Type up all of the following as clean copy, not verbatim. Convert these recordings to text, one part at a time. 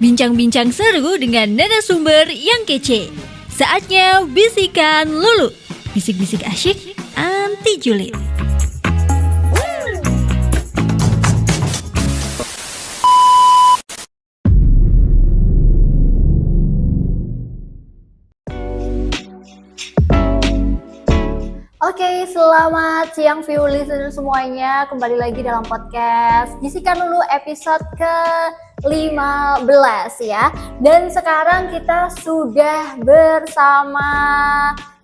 Bincang-bincang seru dengan narasumber yang kece. Saatnya Bisikan Lulu. Bisik-bisik asyik, anti julid. Oke, selamat siang view listener semuanya. Kembali lagi dalam podcast Bisikan Lulu episode ke-15 ya. Dan sekarang kita sudah bersama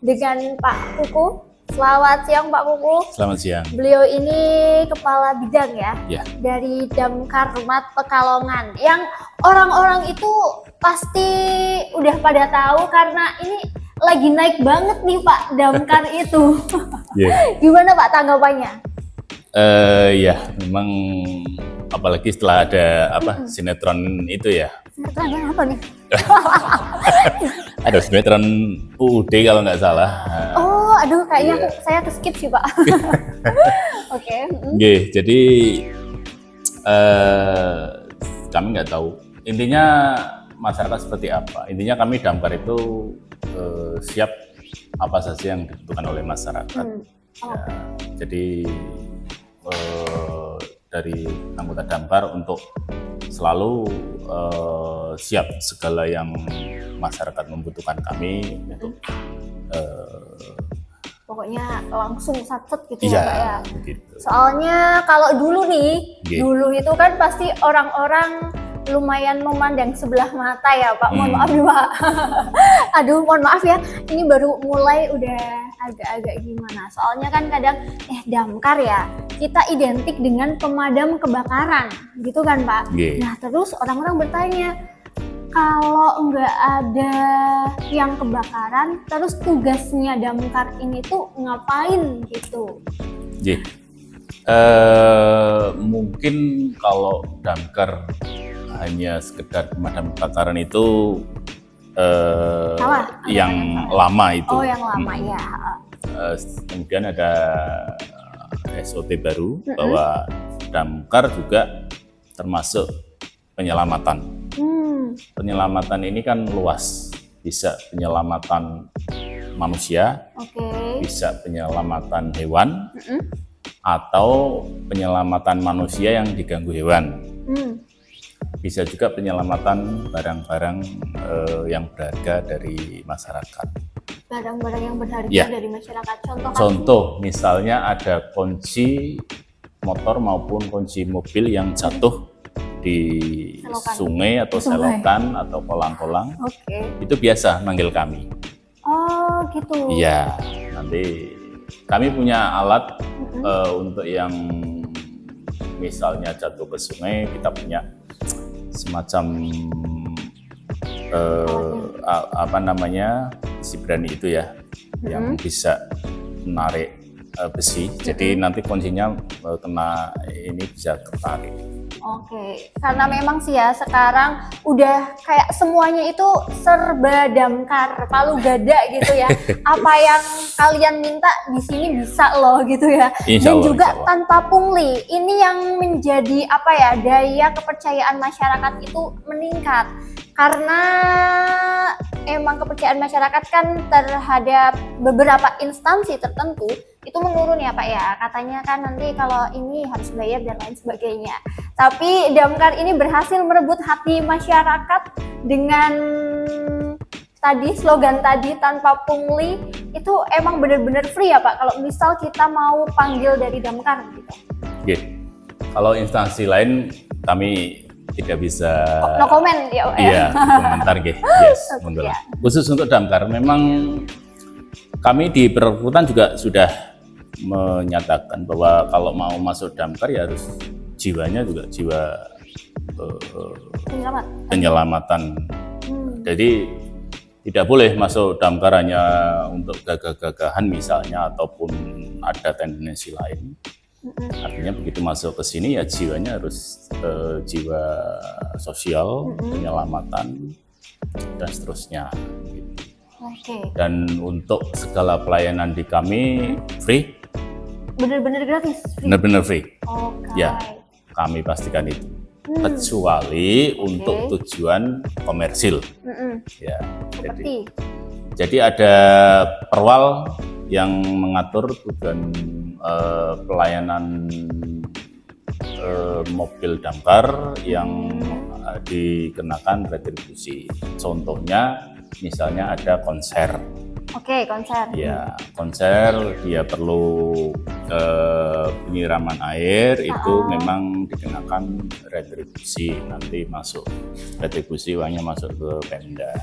dengan Pak Kuku. Selamat siang Pak Kuku. Selamat siang. Beliau ini kepala bidang Ya. dari Damkar Mat Pekalongan. Yang orang-orang itu pasti udah pada tahu karena ini lagi naik banget nih Pak Damkar itu. Gimana Pak tanggapannya? Ya, memang apalagi setelah ada sinetron itu ya. Sinetron yang apa nih? Ada sinetron UUD kalau nggak salah. Oh, aduh kayaknya saya ke-skip sih Pak. Oke. Jadi kami nggak tahu. Intinya masyarakat seperti apa. Intinya kami Damkar itu siap apa saja yang dibutuhkan oleh masyarakat. Ya, jadi dari anggota Damkar untuk selalu siap segala yang masyarakat membutuhkan kami untuk pokoknya langsung satset gitu ya Pak ya. Begitu. Soalnya kalau dulu nih, dulu itu kan pasti orang-orang lumayan memandang sebelah mata ya Pak. Mohon maaf nih Pak. Aduh, mohon maaf ya. Ini baru mulai udah agak-agak gimana. Soalnya kan kadang Damkar ya, kita identik dengan pemadam kebakaran, gitu kan Pak. Nah, terus orang-orang bertanya, kalau nggak ada yang kebakaran, terus tugasnya Damkar ini tuh ngapain gitu? Mungkin kalau Damkar hanya sekedar pemadam kebakaran itu yang lama itu. Oh, yang lama ya. Kemudian ada SOT baru bahwa Damkar juga termasuk penyelamatan. Penyelamatan ini kan luas, bisa penyelamatan manusia, bisa penyelamatan hewan, atau penyelamatan manusia yang diganggu hewan. Bisa juga penyelamatan barang-barang yang berharga dari masyarakat. Barang-barang yang berharga dari masyarakat. Contoh misalnya ada kunci motor maupun kunci mobil yang jatuh di sungai atau selokan atau kolang-kolang. Itu biasa manggil kami. Oh gitu. Iya, nanti kami punya alat untuk yang misalnya jatuh ke sungai, kita punya semacam besi berani itu ya, yang bisa menarik besi. Jadi nanti kuncinya kena ini bisa tertarik. Oke, karena memang sih ya sekarang udah kayak semuanya itu serba Damkar, palu gada gitu ya. Apa yang kalian minta di sini bisa loh gitu ya. Dan juga tanpa pungli. Ini yang menjadi daya kepercayaan masyarakat itu meningkat. Karena emang kepercayaan masyarakat kan terhadap beberapa instansi tertentu itu menurun ya Pak ya. Katanya kan nanti kalau ini harus bayar dan lain sebagainya. Tapi Damkar ini berhasil merebut hati masyarakat dengan tadi slogan tadi tanpa pungli. Itu emang benar-benar free ya Pak kalau misal kita mau panggil dari Damkar gitu. Kalau instansi lain kami tidak bisa no comment ya Pak. Iya, komentar Khusus untuk Damkar memang kami di perekrutan juga sudah menyatakan bahwa kalau mau masuk Damkar ya harus jiwanya juga jiwa penyelamatan. Jadi tidak boleh masuk Damkar hanya untuk gagah-gagahan misalnya ataupun ada tendensi lain. Artinya begitu masuk ke sini ya jiwanya harus jiwa sosial, penyelamatan dan seterusnya. Dan untuk segala pelayanan di kami free. Benar-benar gratis? Benar-benar free. Ya, kami pastikan itu. kecuali untuk tujuan komersil. Ya, Seperti jadi ada perwal yang mengatur tujuan pelayanan mobil damkar yang dikenakan retribusi. Contohnya, misalnya ada konser. Oke, konser. Ya, konser dia perlu penyiraman air itu memang dikenakan retribusi, nanti masuk retribusi uangnya masuk ke Pemda.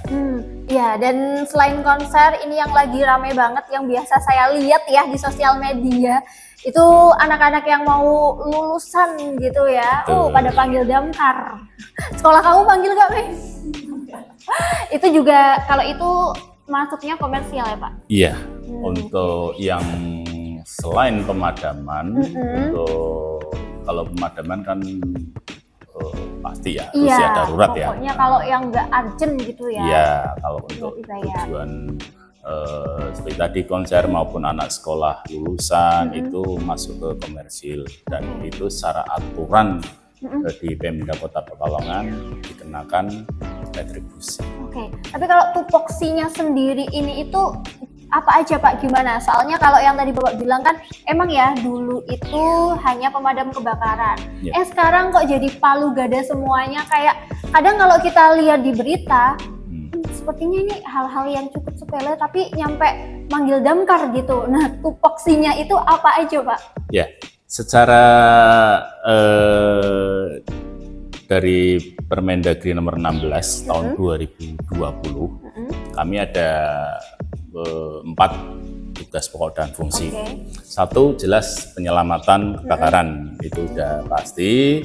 Ya, dan selain konser ini yang lagi rame banget yang biasa saya lihat ya di sosial media itu anak-anak yang mau lulusan gitu ya. Pada panggil damkar. Sekolah kamu panggil gak, Mei? Itu juga kalau itu masuknya komersial ya, Pak? Iya, untuk yang selain pemadaman, untuk kalau pemadaman kan pasti ya, usia darurat ya. Pokoknya kalau yang nggak urgent gitu ya. Iya, kalau untuk tujuan seperti tadi konser maupun anak sekolah lulusan itu masuk ke komersil dan itu secara aturan di Pemda Kota Pekalongan dikenakan retribusi. Oke, tapi kalau tupoksinya sendiri ini itu apa aja Pak, gimana? Soalnya kalau yang tadi Bapak bilang kan emang ya dulu itu hanya pemadam kebakaran. Sekarang kok jadi palu gada semuanya, kayak kadang kalau kita lihat di berita sepertinya ini hal-hal yang cukup sepele tapi nyampe manggil damkar gitu. Nah, tupoksinya itu apa aja Pak? Ya, secara dari Permendagri nomor 16 tahun 2020 kami ada 4 tugas pokok dan fungsi. Satu, jelas penyelamatan kebakaran, itu udah pasti.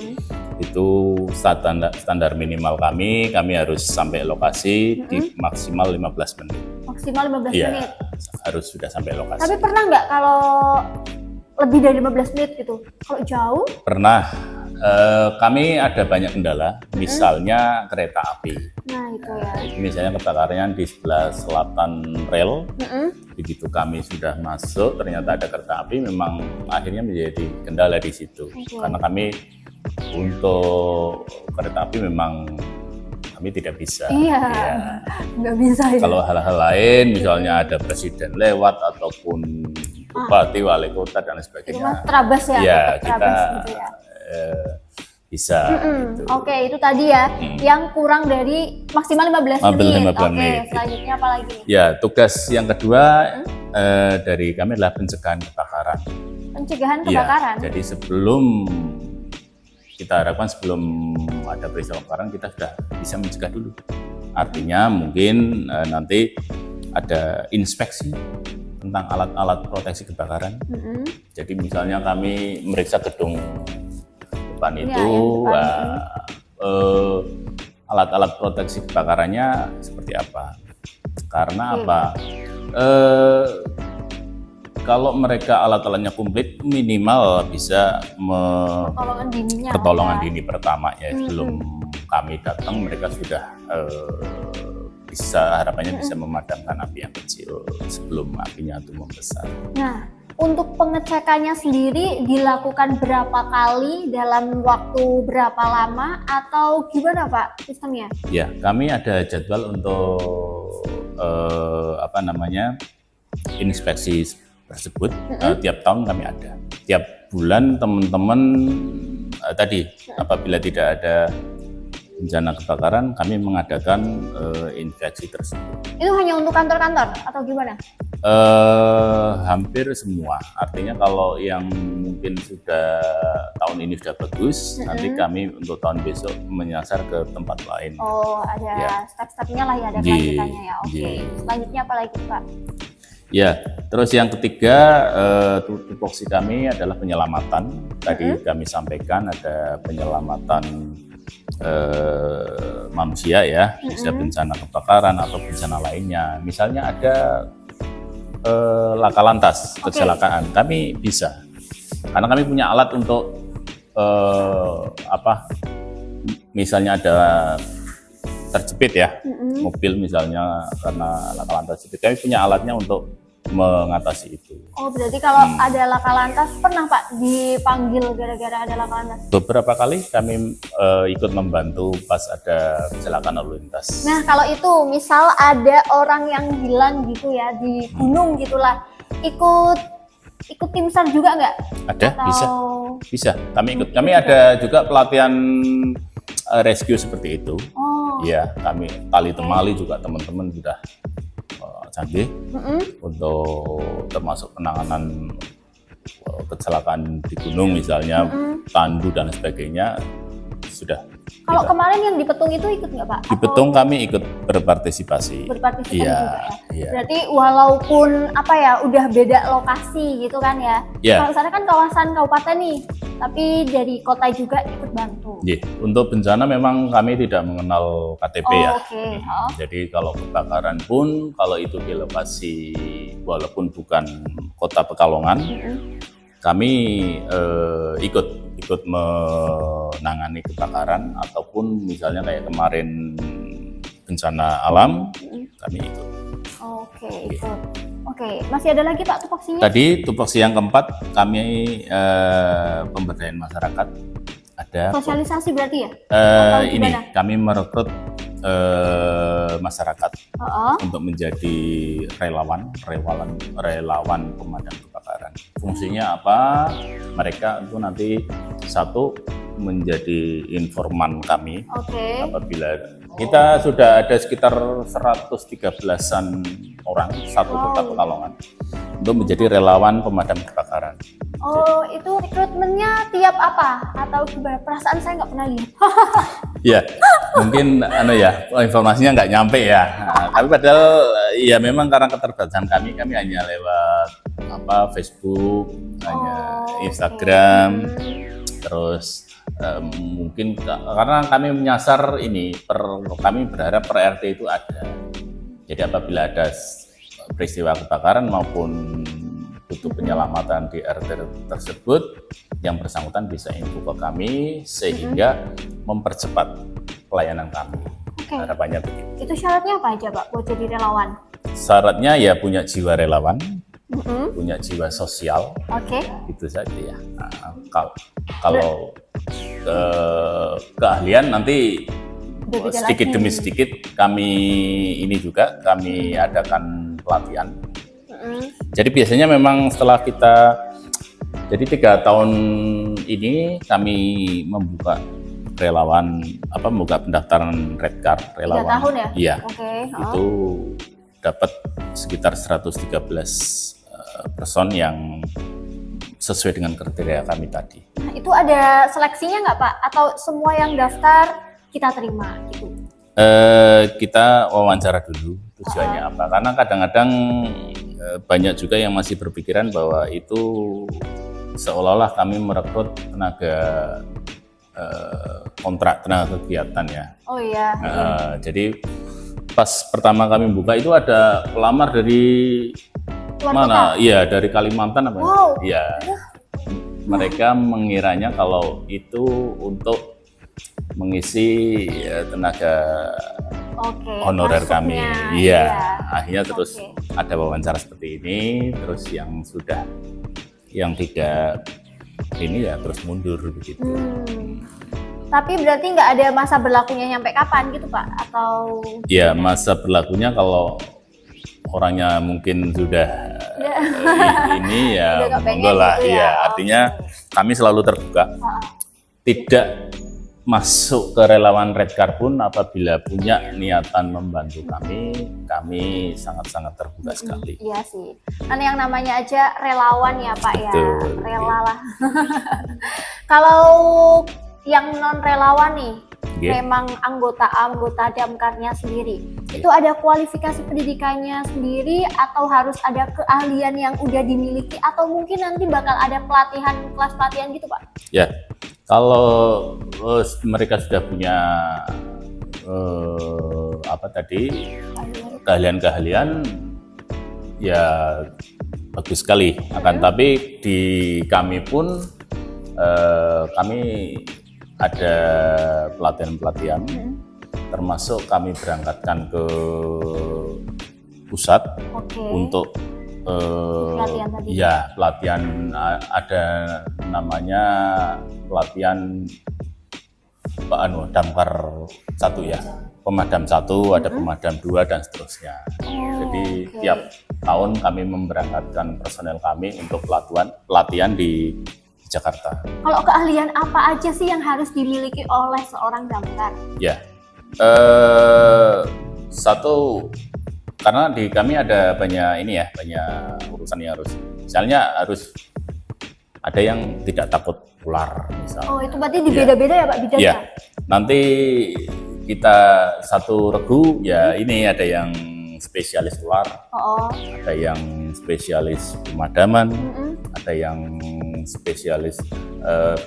Itu standar minimal kami harus sampai lokasi di maksimal 15 menit. Maksimal 15 menit? Harus sudah sampai lokasi. Tapi pernah nggak kalau lebih dari 15 menit gitu? Kalau jauh? Pernah. Kami ada banyak kendala, misalnya kereta api. Nah itu ya. Misalnya kebakarannya di sebelah selatan rel. Begitu kami sudah masuk, ternyata ada kereta api, memang akhirnya menjadi kendala di situ. Karena kami untuk kereta api memang kami tidak bisa. Iya, nggak bisa ya. Kalau hal-hal lain, misalnya ada presiden lewat ataupun bupati, wali kota dan sebagainya. Terabas ya? Iya, kita gitu ya. Bisa. Gitu. Oke, itu tadi ya, yang kurang dari maksimal 15 menit. Oke, selanjutnya apa lagi? Ya, tugas yang kedua dari kami adalah pencegahan kebakaran. Pencegahan kebakaran? Ya, jadi kita harapkan sebelum ada peristiwa kebakaran kita sudah bisa mencegah dulu. Artinya mungkin nanti ada inspeksi tentang alat-alat proteksi kebakaran. Jadi misalnya kami meriksa gedung depan itu, alat-alat proteksi kebakarannya seperti apa. Karena apa? Kalau mereka alat-alatnya komplit, minimal bisa pertolongan dini pertama ya. Sebelum kami datang, mereka sudah harapannya bisa memadamkan api yang kecil sebelum apinya itu membesar. Nah, untuk pengecekannya sendiri dilakukan berapa kali dalam waktu berapa lama atau gimana Pak sistemnya? Ya, kami ada jadwal untuk inspeksi tersebut. Tiap tahun kami ada. Tiap bulan teman-teman tadi apabila tidak ada bencana kebakaran, kami mengadakan inspeksi tersebut. Itu hanya untuk kantor-kantor atau gimana? Hampir semua. Artinya kalau yang mungkin sudah tahun ini sudah bagus, nanti kami untuk tahun besok menyasar ke tempat lain. Oh, ada step-stepnya lah ya, ada kelanjutannya ya. Oke. Selanjutnya apa lagi Pak? Ya, terus yang ketiga tupoksi kami adalah penyelamatan. Tadi kami sampaikan ada penyelamatan manusia ya, bisa bencana kebakaran atau bencana lainnya. Misalnya ada laka lantas, kecelakaan, kami bisa. Karena kami punya alat untuk misalnya ada terjepit ya, mobil misalnya karena laka lantas jepit, kami punya alatnya untuk mengatasi itu. Oh, berarti kalau ada laka lantas pernah Pak dipanggil gara-gara ada laka lantas? Beberapa kali kami ikut membantu pas ada kecelakaan lalu lintas. Nah, kalau itu misal ada orang yang hilang gitu ya di gunung gitulah, ikut tim SAR juga nggak? Ada, Atau... bisa. Kami ikut. Kami ada juga pelatihan rescue seperti itu. Oh. Iya, kami tali temali juga teman-teman sudah canggih untuk termasuk penanganan kecelakaan di gunung misalnya, tandu dan sebagainya sudah. Kalau kemarin yang di Petung itu ikut nggak Pak? Di Petung kami ikut berpartisipasi. Berpartisipasi Iya, juga ya? iya. Berarti walaupun apa ya udah beda lokasi gitu kan ya? Iya. Kalau sana kan kawasan kabupaten nih, tapi dari kota juga ikut bantu. Iya. Untuk bencana memang kami tidak mengenal KTP ya. Oke. Jadi kalau kebakaran pun kalau itu di lokasi walaupun bukan kota Pekalongan, kami ikut menangani kebakaran ataupun misalnya kayak kemarin bencana alam, kami ikut. Oke, ikut. Oke, masih ada lagi Pak tupoksinya? Tadi tupoksi yang keempat kami pemberdayaan masyarakat ada. Sosialisasi berarti ya? Ini gimana? kami merekrut masyarakat untuk menjadi relawan pemadam kebakaran. Fungsinya apa? Mereka itu nanti satu menjadi informan kami. Oke. Apabila kita sudah ada sekitar 113-an orang satu kota Pekalongan untuk menjadi relawan pemadam kebakaran. Oh, itu rekrutmennya tiap apa? Atau gimana? Perasaan saya nggak pernah lihat. Ya, mungkin informasinya nggak nyampe ya. Tapi padahal ya memang karena keterbatasan kami hanya lewat Facebook, hanya Instagram, terus mungkin karena kami menyasar ini, kami berharap per RT itu ada. Jadi apabila ada peristiwa kebakaran maupun butuh penyelamatan di RT tersebut, yang bersangkutan bisa info ke kami sehingga mempercepat pelayanan kami. Harapannya begitu. Itu syaratnya apa aja Pak buat jadi relawan? Syaratnya ya punya jiwa relawan, punya jiwa sosial. Oke. Itu saja ya. Nah, kalau keahlian nanti sedikit demi sedikit kami adakan pelatihan. Jadi biasanya memang setelah kita, jadi 3 tahun ini kami membuka membuka pendaftaran Red Card relawan. 3 tahun ya? Iya. Oke. Itu dapat sekitar 113 person yang sesuai dengan kriteria kami tadi. Nah, itu ada seleksinya nggak Pak? Atau semua yang daftar kita terima gitu? Kita wawancara dulu tujuannya apa, karena kadang-kadang banyak juga yang masih berpikiran bahwa itu seolah-olah kami merekrut tenaga kontrak, tenaga kegiatan ya. Oh iya. Jadi pas pertama kami buka itu ada pelamar dari Luar mana? kota? Iya, dari Kalimantan apa? Wow. Iya. Mereka mengiranya kalau itu untuk mengisi tenaga honorer kami. masuknya, Iya. Akhirnya terus Oke. ada wawancara seperti ini, terus yang tidak ini ya terus mundur begitu. Tapi berarti nggak ada masa berlakunya nyampe kapan gitu Pak? Atau Ya, masa berlakunya kalau orangnya mungkin sudah ini ya Udah nggak pengen monggo lah. gitu ya. Iya, artinya kami selalu terbuka. Tidak masuk ke relawan Red Card pun apabila punya niatan membantu kami sangat-sangat terbuka sekali. Iya sih, kan yang namanya aja relawan ya Pak ya, Betul, rela lah. Kalau yang non relawan nih, memang anggota damkarnya sendiri, itu ada kualifikasi pendidikannya sendiri atau harus ada keahlian yang udah dimiliki atau mungkin nanti bakal ada kelas pelatihan gitu Pak? Ya, kalau mereka sudah punya keahlian-keahlian ya bagus sekali. Tapi di kami pun kami ada pelatihan-pelatihan, termasuk kami berangkatkan ke pusat untuk Pelatihan tadi. Ya, pelatihan ada namanya pelatihan damkar 1 ya. Pemadam 1, ada pemadam 2 dan seterusnya. Jadi oke. tiap tahun kami memberangkatkan personel kami untuk pelatihan di Jakarta. Kalau keahlian apa aja sih yang harus dimiliki oleh seorang damkar? Ya, satu karena di kami ada banyak banyak urusan yang misalnya harus ada yang tidak takut ular misalnya. Oh, itu berarti beda-beda ya Pak bidangnya? Iya, nanti kita satu regu ya ini ada yang spesialis ular, ada yang spesialis pemadaman, ada yang spesialis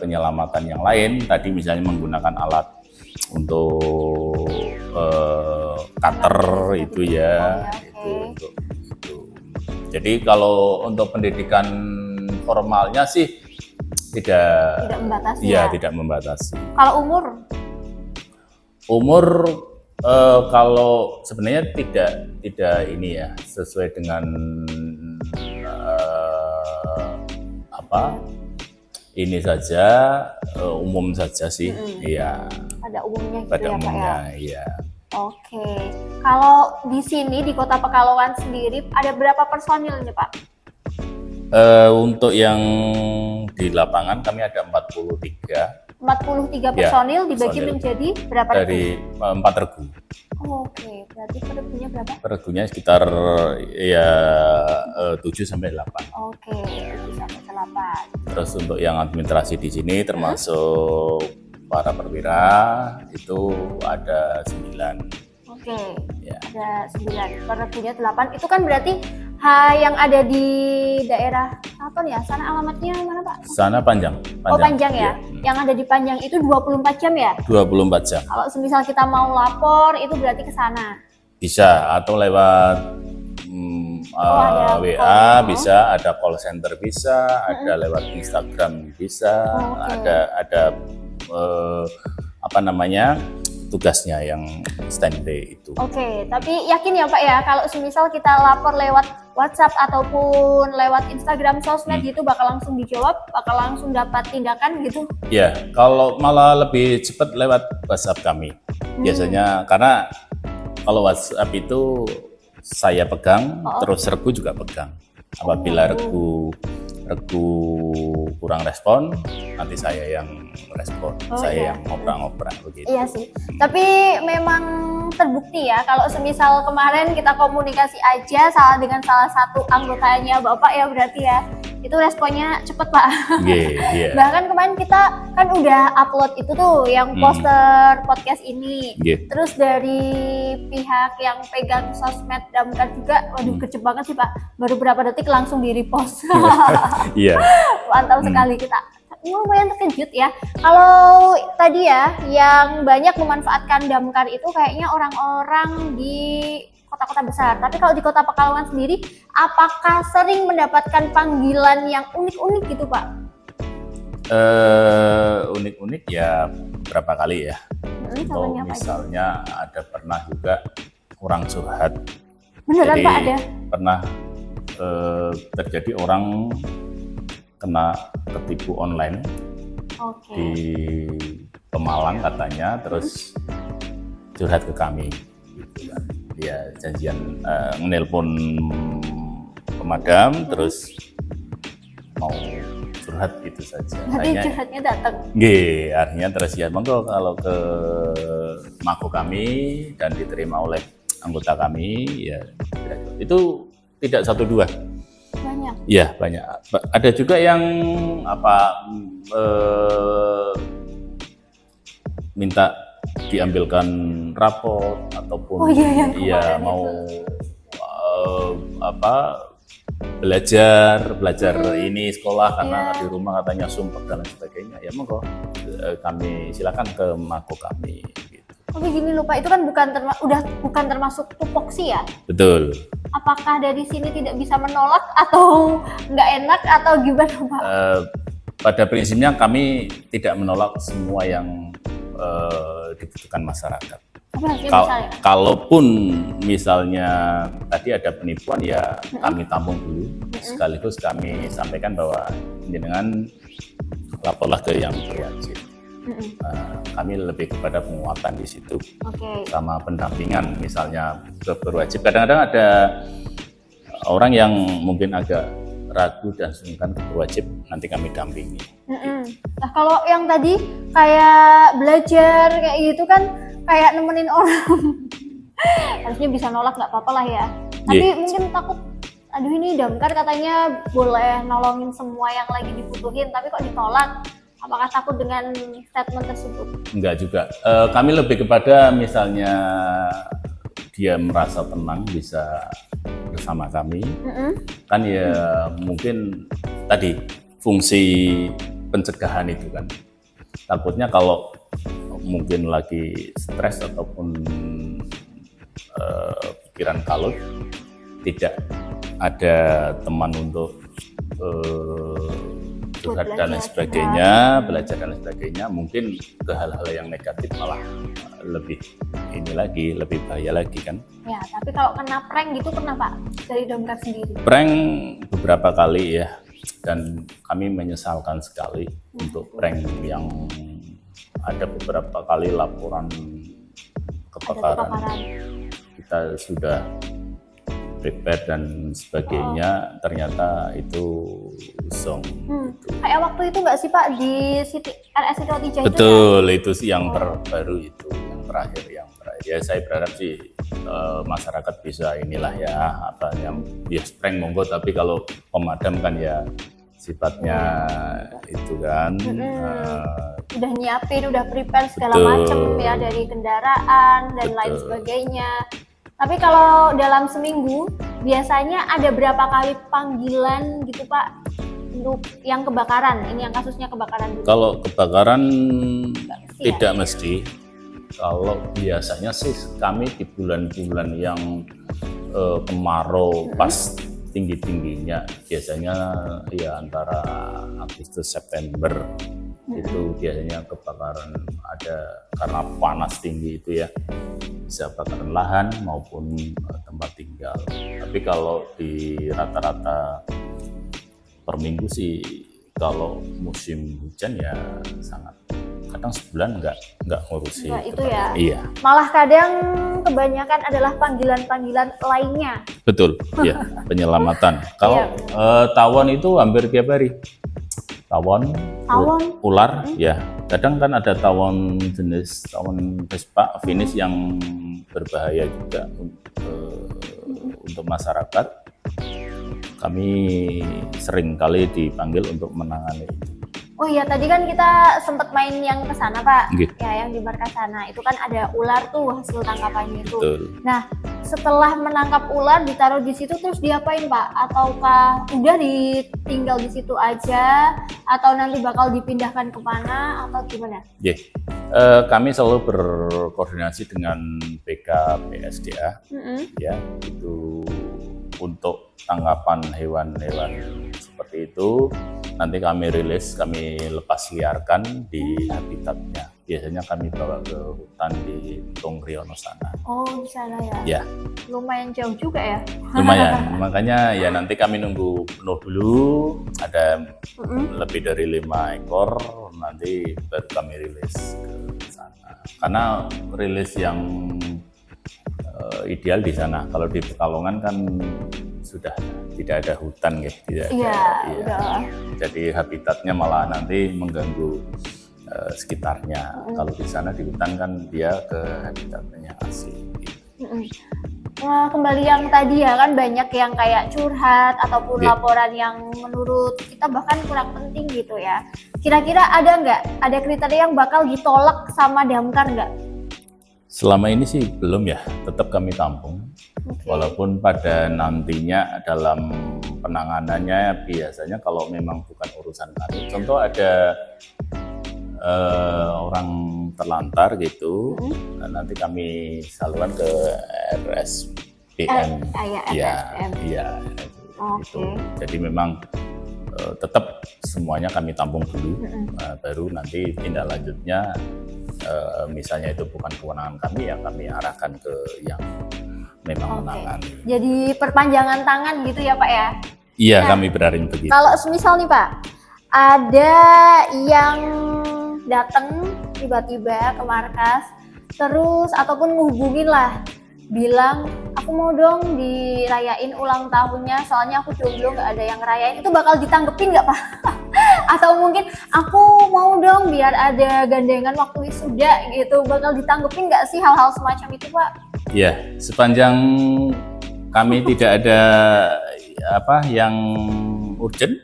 penyelamatan yang lain. Tadi misalnya menggunakan alat untuk cutter itu ya, itu. Jadi kalau untuk pendidikan formalnya sih tidak membatasi. Iya, tidak membatasi. Kalau umur kalau sebenarnya tidak ini ya sesuai dengan ini saja umum saja sih. Iya. Pada umumnya gitu Pada ya umumnya, Pak ya. iya. Oke. Kalau di sini di Kota Pekalongan sendiri ada berapa personilnya Pak? Untuk yang di lapangan kami ada 43 personil dibagi personil. menjadi berapa dari 4 regu. Oke, berarti per regunya berapa? Per regunya sekitar ya 7 sampai 8. Oke, 7 sampai 8. Terus untuk yang administrasi di sini termasuk para perwira itu ada 9. Oke, Ya. ada 9. Per regunya 8. Itu kan berarti yang ada di daerah apa nih ya? Sana alamatnya mana Pak? Sana Panjang. Oh Panjang ya? Iya. Yang ada di Panjang itu 24 jam ya? 24 jam. Kalau semisal kita mau lapor itu berarti ke sana. Bisa atau lewat ada WA call. bisa, ada call center bisa, ada lewat Instagram bisa, Oke. ada apa namanya tugasnya yang standby itu. Oke, tapi yakin ya Pak ya kalau semisal kita lapor lewat WhatsApp ataupun lewat Instagram sosmed gitu bakal langsung dijawab, bakal langsung dapat tindakan gitu. Ya, kalau malah lebih cepat lewat WhatsApp kami. Biasanya karena kalau WhatsApp itu saya pegang, terus regu juga pegang. Apabila regu kurang respon, nanti saya yang respon, saya yang ngobrol begitu. Iya sih, tapi memang terbukti ya kalau semisal kemarin kita komunikasi aja dengan salah satu anggotanya Bapak ya berarti ya, itu responnya cepet Pak. Yeah. Bahkan kemarin kita kan udah upload itu tuh yang poster podcast ini. Terus dari pihak yang pegang sosmed damkar juga, waduh kecep banget sih Pak, baru berapa detik langsung di repost. Iya. Mantap sekali kita. Lumayan terkejut ya. Kalau tadi ya yang banyak memanfaatkan damkar itu kayaknya orang-orang di kota-kota besar. Tapi kalau di Kota Pekalongan sendiri, apakah sering mendapatkan panggilan yang unik-unik gitu Pak? Unik-unik ya berapa kali ya. Atau misalnya ada pernah juga orang curhat. Beneran Jadi, Pak ada? Pernah terjadi orang kena ketipu online di Pemalang katanya, terus curhat ke kami gitu kan. Dia janjian menelpon pemadam terus mau curhat gitu saja. Nanti curhatnya datang. Artinya terus ya monggo kalau ke mako kami dan diterima oleh anggota kami ya itu tidak 1-2. Banyak. Iya banyak. Ada juga yang minta diambilkan raport ataupun mau belajar ini sekolah karena di rumah katanya sumpah dan lain sebagainya. Ya monggo kami silakan ke mako kami. Oke gini loh Pak, itu kan bukan termasuk tupoksi ya? Betul. Apakah dari sini tidak bisa menolak atau nggak enak atau gimana Pak? Pada prinsipnya kami tidak menolak semua yang dibutuhkan masyarakat. Tapi Tapi harusnya bisa ya. Kalaupun misalnya tadi ada penipuan ya kami tampung dulu, sekaligus kami sampaikan bahwa jenengan laporlah ke yang berwajib. Kami lebih kepada penguatan di situ, sama pendampingan misalnya ke berwajib. Kadang-kadang ada orang yang mungkin agak ragu dan sungkan ke berwajib, nanti kami dampingi. Nah kalau yang tadi kayak belajar kayak gitu kan kayak nemenin orang, harusnya bisa nolak nggak apa-apa lah ya. Tapi mungkin takut, aduh ini damkar katanya boleh nolongin semua yang lagi dibutuhin, tapi kok ditolak. Apakah takut dengan statement tersebut? Enggak juga. Kami lebih kepada misalnya dia merasa tenang bisa bersama kami, kan ya mungkin tadi fungsi pencegahan itu kan. Takutnya kalau mungkin lagi stres ataupun pikiran kalut, tidak ada teman untuk curhat dan lain sebagainya, belajar dan lain sebagainya, mungkin ke hal-hal yang negatif malah lebih bahaya lagi kan. Ya, tapi kalau kena prank gitu pernah Pak dari damkar sendiri? Prank beberapa kali ya, dan kami menyesalkan sekali untuk prank yang ada beberapa kali laporan kebakaran. Kita sudah prepare dan sebagainya, ternyata itu zong. Kayak waktu itu nggak sih Pak di RS Rotija itu? Betul, itu sih yang terbaru itu, yang terakhir. Ya saya berharap sih masyarakat bisa inilah ya, apa yang ya prank monggo, tapi kalau pemadam kan ya sifatnya itu kan. Udah nyiapin, udah prepare segala macam ya, dari kendaraan dan lain sebagainya. Tapi kalau dalam seminggu biasanya ada berapa kali panggilan gitu Pak untuk yang kebakaran? Ini yang kasusnya kebakaran dulu. Kalau kebakaran tidak mesti. Kalau biasanya sih kami di bulan-bulan yang kemarau pas tinggi-tingginya, biasanya ya antara Agustus September itu biasanya kebakaran ada karena panas tinggi itu ya, bisa kebakaran lahan maupun tempat tinggal. Tapi kalau di rata-rata per minggu sih kalau musim hujan ya sangat, kadang sebulan nggak ngurusi itu ya. Iya. Malah kadang kebanyakan adalah panggilan-panggilan lainnya. Betul, ya penyelamatan. Kalau tawon itu hampir tiap hari. Tawon, ular, ya. Kadang kan ada tawon jenis tawon Vespa, finish yang berbahaya juga untuk masyarakat. Kami sering kali dipanggil untuk menangani itu. Oh iya, tadi kan kita sempat main yang ke sana Pak, Gitu. ya yang di markas sana. Itu kan ada ular tuh hasil tangkapannya itu. Betul. Nah, setelah menangkap ular ditaruh di situ terus diapain Pak? Ataukah udah ditinggal di situ aja? Atau nanti bakal dipindahkan kemana? Atau gimana? Kami selalu berkoordinasi dengan BKPSDA, ya itu untuk tangkapan hewan-hewan seperti itu. Nanti kami rilis, kami lepas liarkan di habitatnya. Biasanya kami bawa ke hutan di Tung Riono sana. Oh, di sana ya? Ya. Lumayan jauh juga ya? Lumayan, makanya ya nanti kami nunggu penuh dulu, ada lebih dari 5 ekor, nanti baru kami rilis ke sana. Karena rilis yang ideal di sana. Kalau di Pekalongan kan sudah tidak ada hutan ya, tidak ada. Jadi habitatnya malah nanti mengganggu sekitarnya. Kalau di sana di hutan kan dia ke habitatnya asli. Nah, kembali yang tadi ya kan banyak yang kayak curhat ataupun laporan yang menurut kita bahkan kurang penting gitu ya. Kira-kira ada nggak? Ada kriteria yang bakal ditolak sama damkar nggak? Selama ini sih belum ya, tetap kami tampung. Walaupun pada nantinya dalam penanganannya biasanya kalau memang bukan urusan kami, contoh ada orang terlantar gitu, nanti kami salurkan ke RSPM. Iya. Gitu. Jadi memang tetap semuanya kami tampung dulu, baru nanti tindak lanjutnya misalnya itu bukan kewenangan kami, ya kami arahkan ke yang memang menangani. Jadi perpanjangan tangan gitu ya Pak ya? Iya, Nah, kami berani begitu. Kalau semisal nih Pak, ada yang datang tiba-tiba ke markas, terus ataupun ngehubungin lah, bilang aku mau dong dirayain ulang tahunnya, soalnya aku jomblo nggak ada yang ngerayain, itu bakal ditanggepin nggak Pak? Atau mungkin aku mau dong biar ada gandengan waktu wisuda gitu, bakal ditanggepin nggak sih hal-hal semacam itu Pak? Ya, sepanjang kami tidak ada yang urgent,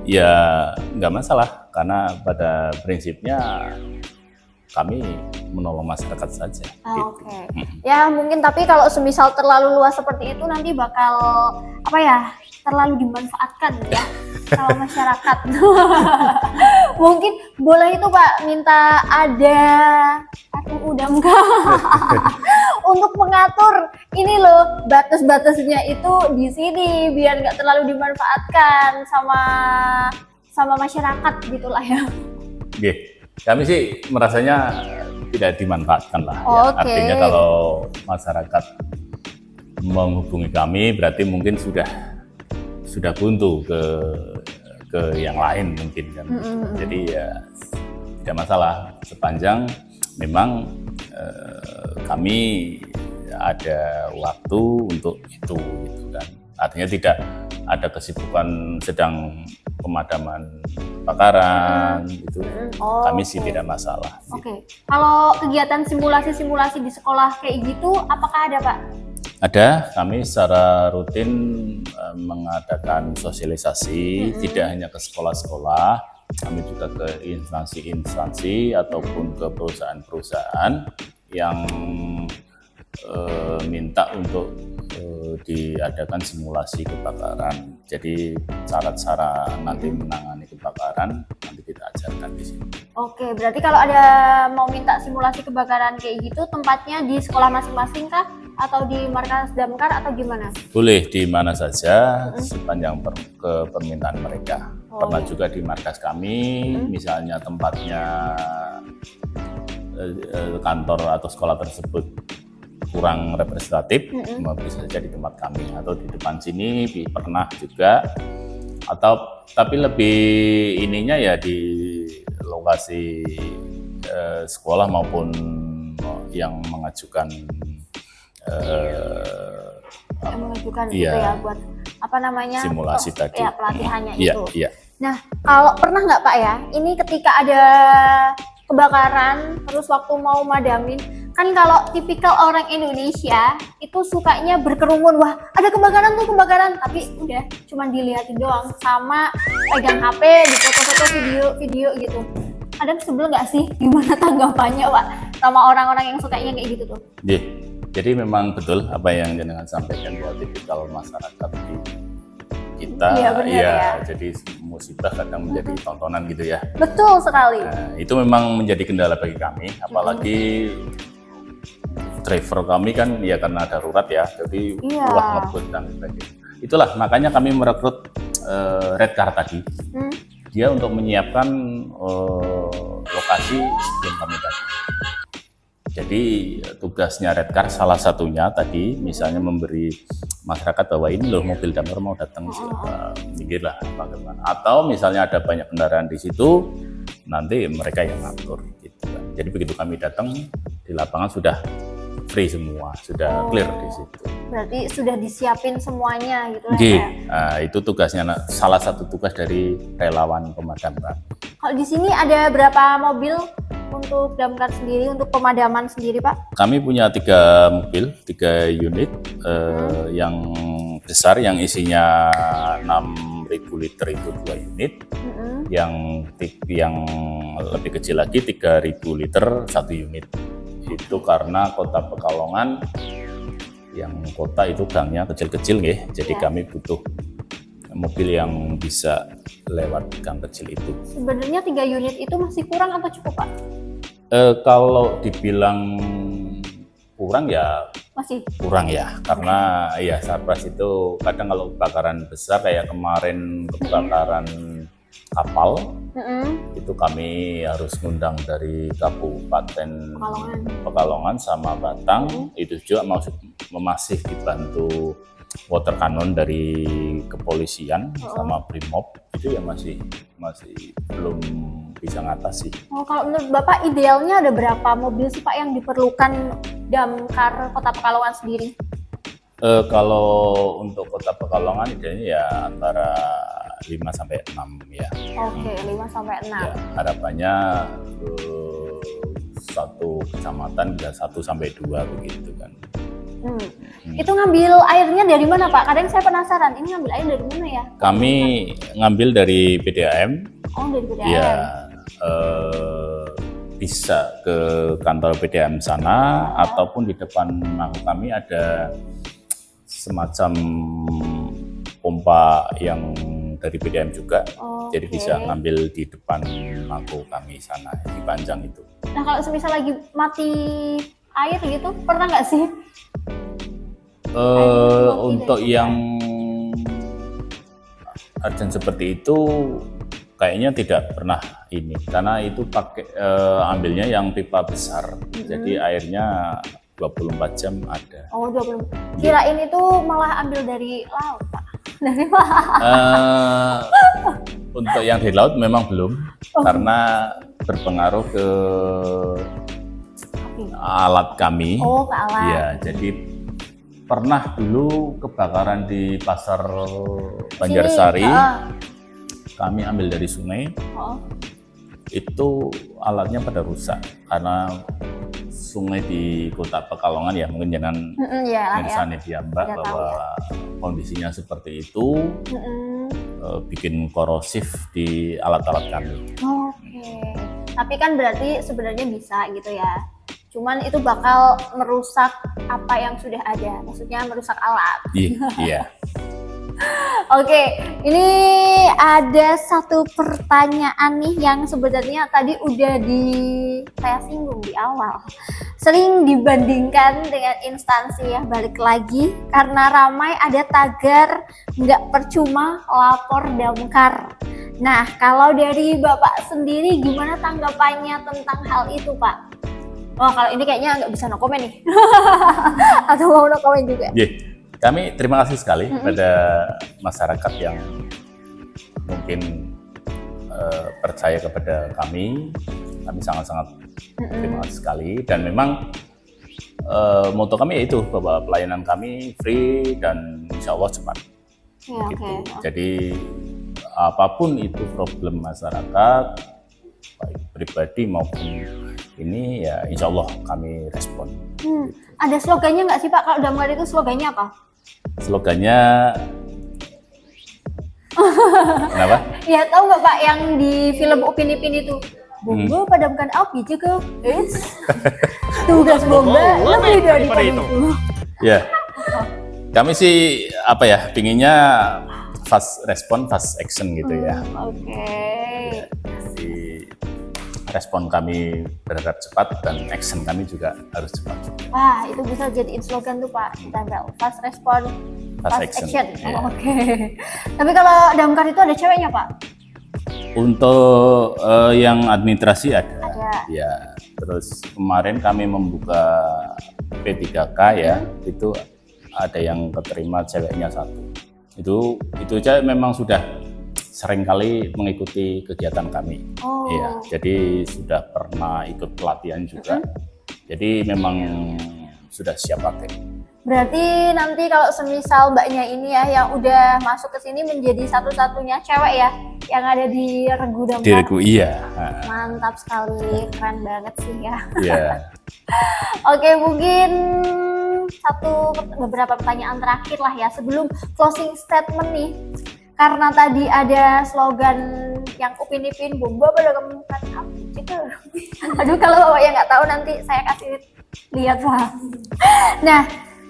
ya nggak masalah, karena pada prinsipnya kami menolong masyarakat saja. Oke. Ya mungkin, tapi kalau semisal terlalu luas seperti itu nanti bakal terlalu dimanfaatkan ya sama masyarakat. Mungkin boleh itu Pak minta ada RUU Damkar untuk mengatur ini loh, batas-batasnya itu di sini biar nggak terlalu dimanfaatkan sama masyarakat gitulah ya. Oke. Kami sih merasanya tidak dimanfaatkan lah. Artinya kalau masyarakat menghubungi kami berarti mungkin sudah buntu ke yang lain mungkin kan. Jadi ya tidak masalah sepanjang memang kami ada waktu untuk itu gitu kan. Artinya tidak ada kesibukan sedang pemadaman kebakaran itu, kami sih tidak masalah. Oke. Kalau kegiatan simulasi-simulasi di sekolah kayak gitu, apakah ada Pak? Ada, kami secara rutin mengadakan sosialisasi, tidak hanya ke sekolah-sekolah, kami juga ke instansi-instansi ataupun ke perusahaan-perusahaan yang minta untuk diadakan simulasi kebakaran. Jadi cara-cara nanti menangani kebakaran nanti kita ajarkan di sini. Oke, berarti kalau ada mau minta simulasi kebakaran kayak gitu, tempatnya di sekolah masing-masing kah? Atau di markas Damkar atau gimana? Boleh di mana saja sepanjang permintaan mereka. Pernah juga di markas kami, misalnya tempatnya kantor atau sekolah tersebut kurang representatif, bisa saja di tempat kami atau di depan sini pernah juga, atau tapi lebih ininya ya di lokasi sekolah maupun yang mengajukan gitu ya buat simulasi tadi, ya pelatihannya iya, itu. iya. Nah, kalau pernah nggak Pak ya, ini ketika ada kebakaran terus waktu mau madamin, kan kalau tipikal orang Indonesia itu sukanya berkerumun, wah ada kebakaran, tapi udah cuman dilihatin doang sama pegang HP, di foto-foto, video gitu. Kadang sebel nggak sih, gimana tanggapannya Pak sama orang-orang yang sukanya kayak gitu tuh? Jadi memang betul apa yang jenengan sampaikan bahwa tipikal masyarakat di kita, jadi musibah kadang menjadi tontonan gitu ya. Betul sekali. Nah, itu memang menjadi kendala bagi kami, apalagi driver kami kan ya karena darurat ya, jadi ulah ngebut dan sebagainya. Itulah makanya kami merekrut Redcar tadi, dia untuk menyiapkan lokasi sebelum kami tadi. Jadi tugasnya Redcar salah satunya tadi misalnya memberi masyarakat bahwa ini loh mobil damkar mau datang, minggirlah bagaimana. Atau misalnya ada banyak kendaraan di situ, nanti mereka yang ngatur gitu kan. Jadi begitu kami datang di lapangan sudah free semua, sudah clear di situ. Berarti sudah disiapin semuanya gitu ya. Nah, itu tugasnya, salah satu tugas dari relawan pemadam kebakaran. Kalau di sini ada berapa mobil untuk damkar sendiri, untuk pemadaman sendiri Pak? Kami punya 3 mobil, 3 unit yang besar yang isinya 6.000 liter itu 2 unit, yang lebih kecil lagi 3.000 liter 1 unit. Itu karena kota Pekalongan yang kota itu gangnya kecil-kecil jadi kami butuh mobil yang bisa lewat gang kecil itu. Sebenarnya 3 unit itu masih kurang atau cukup Pak? Kalau dibilang kurang ya masih kurang ya, karena ya Sarpras itu kadang kalau kebakaran besar kayak kemarin kebakaran kapal itu kami harus ngundang dari Kabupaten Pekalongan sama Batang. Itu juga masih dibantu water cannon dari kepolisian sama Brimob. Itu ya masih belum bisa ngatasi. Oh, kalau menurut Bapak idealnya ada berapa mobil sih Pak yang diperlukan damkar Kota Pekalongan sendiri? Kalau untuk Kota Pekalongan idealnya ya antara 5 sampai 6 ya. Oke, 5 sampai 6. Ya, harapannya satu kecamatan bisa 1 sampai 2 begitu kan. Itu ngambil airnya dari mana Pak? Kadang saya penasaran, ini ngambil air dari mana ya? Kami ngambil dari PDAM. Oh, dari PDAM. Ya, bisa ke kantor PDAM sana ataupun di depan mangkok kami ada semacam pompa yang dari PDAM juga. Jadi bisa ngambil di depan mangkok kami sana di Panjang itu. Nah, kalau semisal lagi mati air gitu, pernah nggak sih? Untuk yang urgent seperti itu kayaknya tidak pernah ini, karena itu pakai ambilnya yang pipa besar, jadi airnya 24 jam ada. Oh, 20. Kirain itu malah ambil dari laut Pak. Dari Untuk yang di laut memang belum, karena berpengaruh ke alat kami. Oh, ke alat. Ya, jadi pernah dulu kebakaran di Pasar Banjarsari. Kami ambil dari sungai. Itu alatnya pada rusak karena sungai di Kota Pekalongan ya, mungkin jangan misalnya diambak bahwa kondisinya seperti itu, bikin korosif di alat-alat kami. Oke. Tapi kan berarti sebenarnya bisa gitu ya. Cuman itu bakal merusak apa yang sudah ada, maksudnya merusak alat. Iya. Oke, ini ada satu pertanyaan nih yang sebenarnya tadi udah saya singgung di awal. Sering dibandingkan dengan instansi ya, balik lagi karena ramai ada tagar nggak percuma lapor damkar. Nah, kalau dari Bapak sendiri gimana tanggapannya tentang hal itu, Pak? Oh, kalau ini kayaknya nggak bisa no komen nih. Atau mau no komen juga? Kami terima kasih sekali pada masyarakat yang mungkin percaya kepada kami. Kami sangat-sangat terima kasih sekali. Dan memang moto kami yaitu bahwa pelayanan kami free dan insya Allah cepat. Jadi apapun itu problem masyarakat, baik pribadi maupun ini ya insya Allah kami respon. Ada slogannya nggak sih Pak? Kalau damkar itu slogannya apa? Slogannya kenapa? Ya tahu nggak Pak yang di film Upin Ipin itu? Bomba padamkan api juga. Tugas bomba lebih daripada itu. Ya, kami sih apa ya, pinginnya fast respon, fast action gitu ya. Jadi respon kami berharap cepat dan action kami juga harus cepat. Wah, itu bisa jadiin slogan tuh Pak. Ditambah fast respon, fast action. Tapi kalau damkar itu ada ceweknya Pak? Untuk yang administrasi ada. Ya. Terus kemarin kami membuka P3K ya, itu ada yang keterima ceweknya 1. Itu aja memang sudah sering kali mengikuti kegiatan kami. Ya, jadi sudah pernah ikut pelatihan juga. Jadi memang sudah siap pakai. Berarti nanti kalau semisal mbaknya ini ya yang udah masuk ke sini menjadi satu-satunya cewek ya yang ada di Regu Damkar. Di Regu, iya. Mantap sekali, keren banget sih ya. Iya. Oke, mungkin beberapa pertanyaan terakhir lah ya sebelum closing statement nih. Karena tadi ada slogan yang Upin Ipin bomba padamkan api gitu. Aduh, kalau Bapak yang nggak tahu nanti saya kasih lihat Pak. Nah,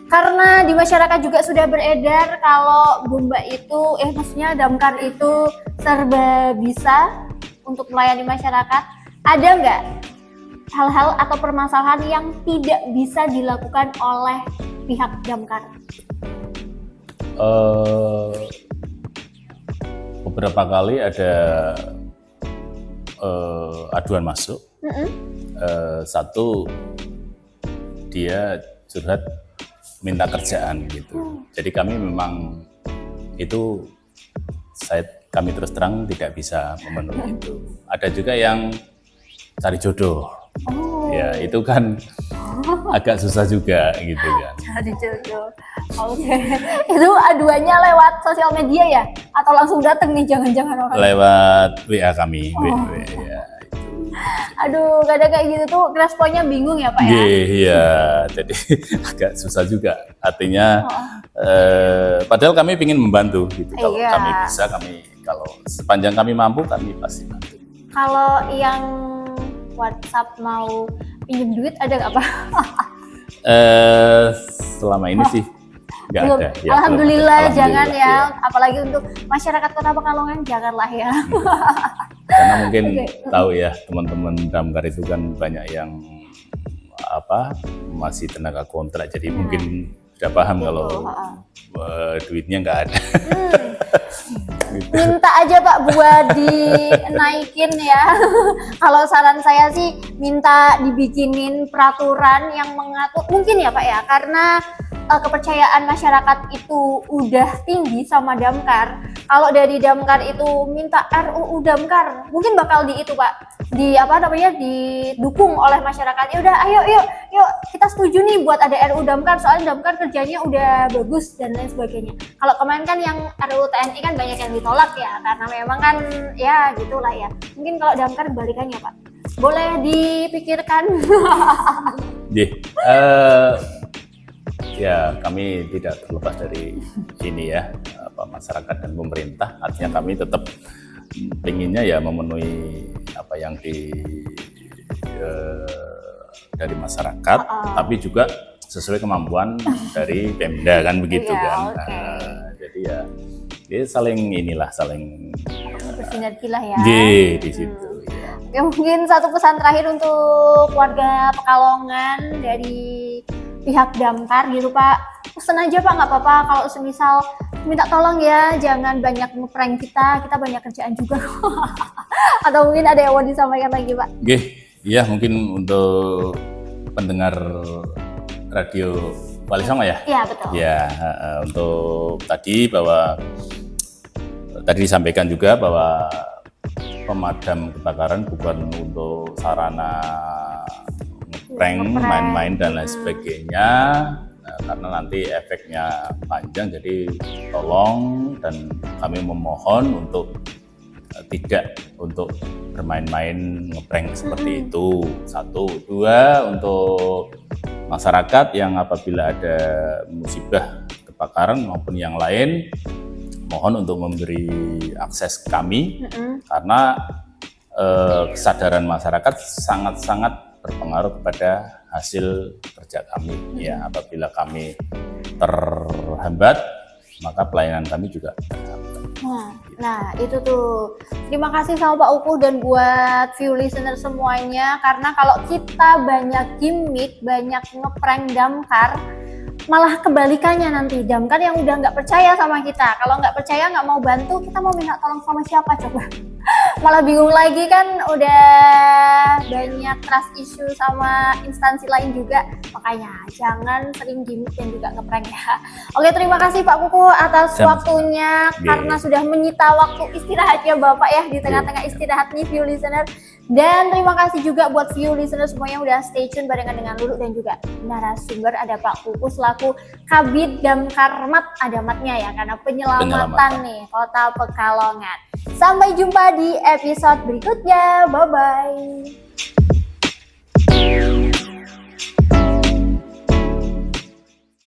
karena di masyarakat juga sudah beredar kalau bomba itu, maksudnya damkar itu serba bisa untuk melayani masyarakat. Ada nggak hal-hal atau permasalahan yang tidak bisa dilakukan oleh pihak damkar? Beberapa kali ada aduan masuk. Satu, dia curhat minta kerjaan gitu. Jadi kami memang itu kami terus terang tidak bisa memenuhi itu. Ada juga yang cari jodoh. Ya itu kan agak susah juga gitu kan. Cari jodoh. Oke. Itu aduannya lewat sosial media ya? Atau langsung datang nih jangan-jangan orang? Lewat WA kami. WA, ya. Aduh, kadang kayak gitu tuh responnya bingung ya Pak ya? Iya, jadi agak susah juga. Artinya, padahal kami ingin membantu gitu. Kalau kami bisa, kalau sepanjang kami mampu, kami pasti bantu. Kalau yang WhatsApp mau pinjam duit ada nggak Pak? Selama ini sih nggak ada. Ya, Alhamdulillah, jangan ya. Apalagi untuk masyarakat Kota Pekalongan, janganlah ya. Karena mungkin tahu ya teman-teman damkar itu kan banyak yang masih tenaga kontrak, jadi mungkin sudah paham kalau duitnya nggak ada. Minta aja Pak buat dinaikin ya. Kalau saran saya sih minta dibikinin peraturan yang mengatur, mungkin ya Pak ya, karena kepercayaan masyarakat itu udah tinggi sama damkar. Kalau dari damkar itu minta RUU damkar, mungkin bakal Pak, didukung oleh masyarakat. Ya udah, ayo yuk kita setuju nih buat ada RUU damkar, soalnya damkar kerjanya udah bagus dan lain sebagainya. Kalau kemarin kan yang RUU TNI kan banyak yang ditolak ya, karena memang kan ya gitulah ya. Mungkin kalau damkar kebalikannya Pak, boleh dipikirkan. Ya, kami tidak terlepas dari ini ya, masyarakat dan pemerintah. Artinya kami tetap pengennya ya memenuhi apa yang dari masyarakat, tapi juga sesuai kemampuan dari Pemda kan begitu kan. Jadi ya saling bersinergi lah ya. Di situ. Ya, mungkin satu pesan terakhir untuk warga Pekalongan dari pihak damkar gitu Pak, pesen aja Pak, nggak apa-apa kalau semisal minta tolong ya, jangan banyak ngeprank kita banyak kerjaan juga. Atau mungkin ada yang mau disampaikan lagi Pak? Iya mungkin untuk pendengar radio Wali Songo ya? Iya betul. Ya, untuk tadi disampaikan juga bahwa pemadam kebakaran bukan untuk sarana prank, main-main dan lain sebagainya, karena nanti efeknya panjang. Jadi tolong, dan kami memohon untuk tidak untuk bermain-main ngeprank seperti itu. Satu, dua, untuk masyarakat yang apabila ada musibah kebakaran maupun yang lain, mohon untuk memberi akses kami, karena kesadaran masyarakat sangat-sangat berpengaruh kepada hasil kerja kami. Ya, apabila kami terhambat, maka pelayanan kami juga terhambat. Nah itu tuh. Terima kasih sama Pak Uku dan buat view listener semuanya, karena kalau kita banyak gimmick, banyak ngeprank damkar, malah kebalikannya nanti damkar yang udah nggak percaya sama kita. Kalau nggak percaya, nggak mau bantu, kita mau minta tolong sama siapa coba? Malah bingung lagi kan, udah banyak trust issue sama instansi lain juga. Makanya jangan sering gimmick dan juga ngeprank ya. Oke, terima kasih Pak Kuku atas waktunya, karena sudah menyita waktu istirahatnya Bapak ya di tengah-tengah istirahat nih view listener. Dan terima kasih juga buat view listener semuanya udah stay tune barengan dengan Lulu dan juga narasumber, ada Pak Kuku selaku Kabid Damkar Mat, ada matnya ya, karena penyelamatan nih Kota Pekalongan. Sampai jumpa di episode berikutnya, bye-bye.